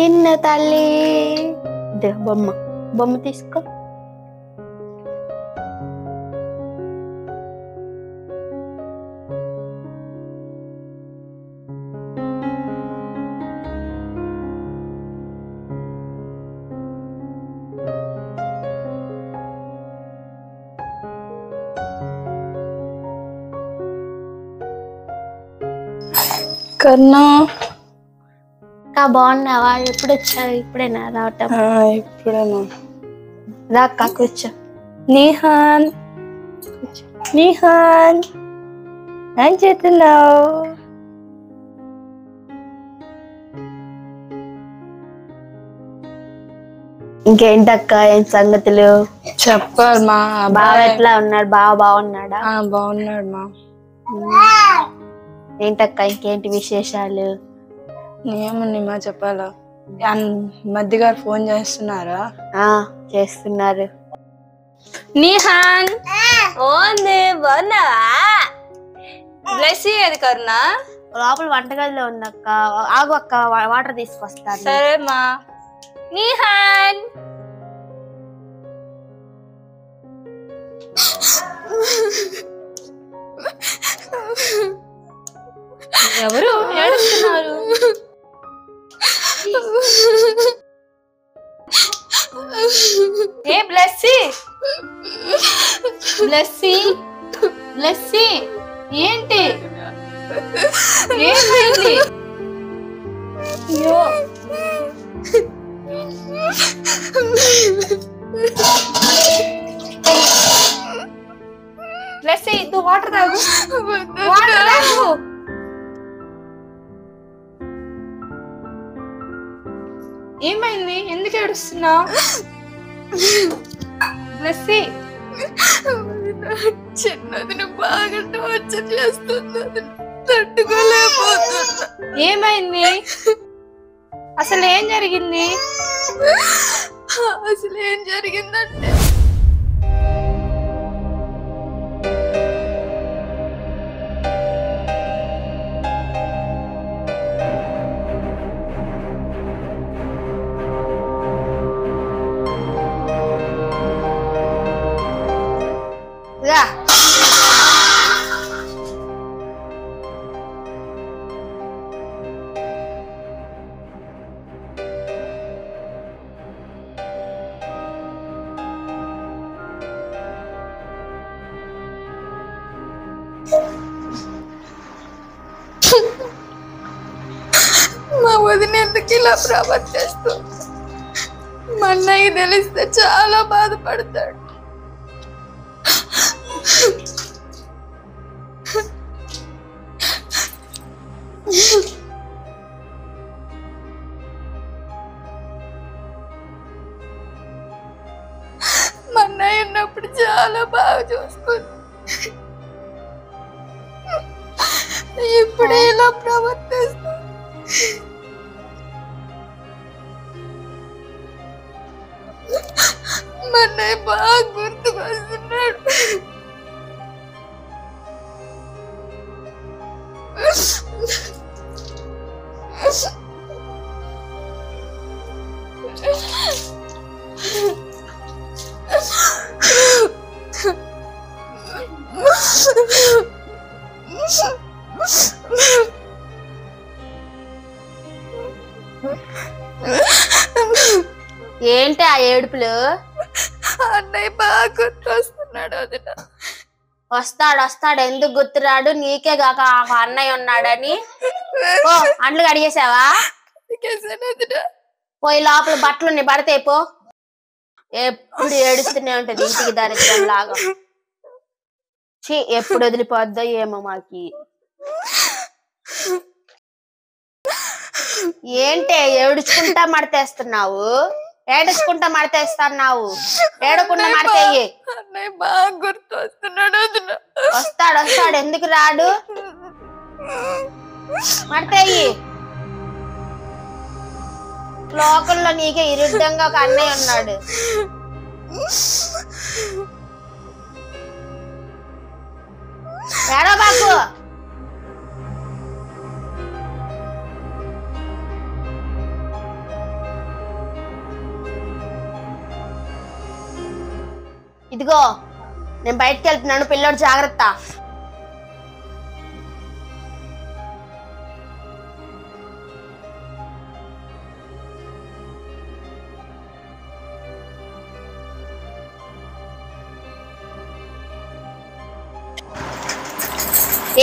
నిన్న తల్లి బొమ్మ బొమ్మ తీసుకో. కర్ణా బాగున్నావా? ఎప్పుడు వచ్చావు? ఇప్పుడేనా రావటం? ఇప్పుడేనా. రాక్క కూర్చో. నిహాన్ నిహాన్ ఏం చేస్తున్నావు? ఇంకేంటక్క, ఏం సంగతులు? చెప్పాలి మా. బావ ఎట్లా ఉన్నాడు? బావ బాగున్నాడా? బాగున్నాడు మా. ఏంటక్క ఇంకేంటి విశేషాలు? ఏముంది మా చెప్పాలా. మధ్య గారు ఫోన్ చేస్తున్నారా? చేస్తున్నారు. నిహాన్ బాగున్నావా? బ్లెస్సీ అది కరుణ లోపల వంటగదిలో ఉన్నక్క. ఆగు అక్క, వాటర్ తీసుకొస్తాను. సరే మా. నిహాన్ ఎవరు ఏడుస్తున్నారు? ఏ బ్లెస్సీ బ్లెస్సీ బ్లెస్సీ ఏంటి ఏమైంది? అయ్యో బ్లెస్సీ నువ్వు వాటర్ తాగు. వాటర్ తాగు. ఏమైంది? ఎందుకు ఏడుస్తున్నావు? బ్లెస్సీ చిన్నది బాగా టార్చర్ చేస్తుంది, తట్టుకోలేకపోతున్నా. ఏమైంది? అసలు ఏం జరిగింది? అసలు ఏం జరిగిందంటే మా వదిన ఎందుకు ఇలా ప్రవర్తిస్తుంది? మా అన్నయ్య తెలిస్తే చాలా బాధపడతాడు. మా అన్నయ్య ఉన్నప్పుడు చాలా బాగా చూసుకుంది, ఇప్పుడే ఇలా ప్రవర్తిస్తుంది. మా అన్నయ్య బాగా గుర్తుకొస్తున్నాడు. ఏంటి ఆ ఏడుపులు? అన్నయ్య బాగా గుర్తొస్తున్నాడు. వదిన వస్తాడు. ఎందుకు గుర్తురాడు? నీకే కాక అన్నయ్య ఉన్నాడని. అంట్లు కడిగేసావా? పోయి లోపల బట్టలు పడితే పో. ఎప్పుడు ఏడుస్తూనే ఉంటది ఇంటికి దరిద్రం లాగా. ఎప్పుడు వదిలిపోద్దో ఏమో మాకి. ఏంటే ఏడుచుకుంటా మడతేస్తున్నావు? ఏడుచుకుంటా మడతేస్తున్నావు? ఏడకుండా మడతేయి. బాగా గుర్తు వస్తాడు. ఎందుకు రాడు? మడతేయి. లోకల్లో నీకే ఇరుద్దంగా ఒక అన్నయ్య ఉన్నాడు. ఏడో బాకు. ఇదిగో నేను బయటకు వెళ్తున్నాను, పిల్లోడు జాగ్రత్త.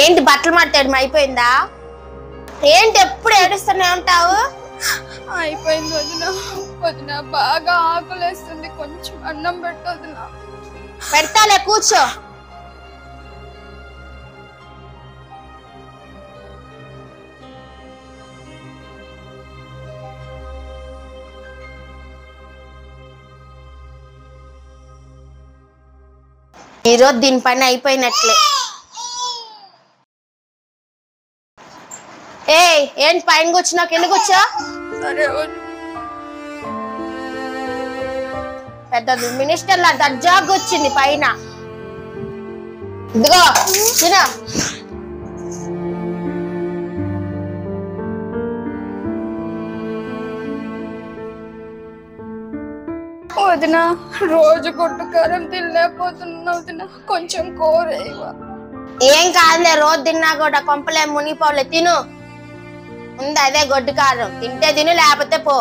ఏంటి బట్టలు మాట్లాడడం అయిపోయిందా? ఏంటి ఎప్పుడు ఏడుస్తూనే ఉంటావు? అయిపోయింది వదిన. వదిన బాగా ఆకలేస్తుంది, కొంచెం అన్నం పెట్టు వదిన. పెడతాలే, కూర్చో. ఈరోజు దీని పని అయిపోయినట్లే. ఏంటి పైన కూర్చున్నా, కింద కూర్చో. సరే పెద్ద మినిస్టర్లా దర్జాగా వచ్చింది పైన. ఇదిగో తిన. వదిన రోజు గుడ్డుకారం తినలేకపోతున్నా వదిన, కొంచెం కూర ఇవ్వ. ఏం కాదులే, రోజు తిన్నా కూడా కొంపలే మునిగిపోలే. తిను, ఉంది అదే గొడ్డు కారం. తింటే తిను, లేకపోతే పో.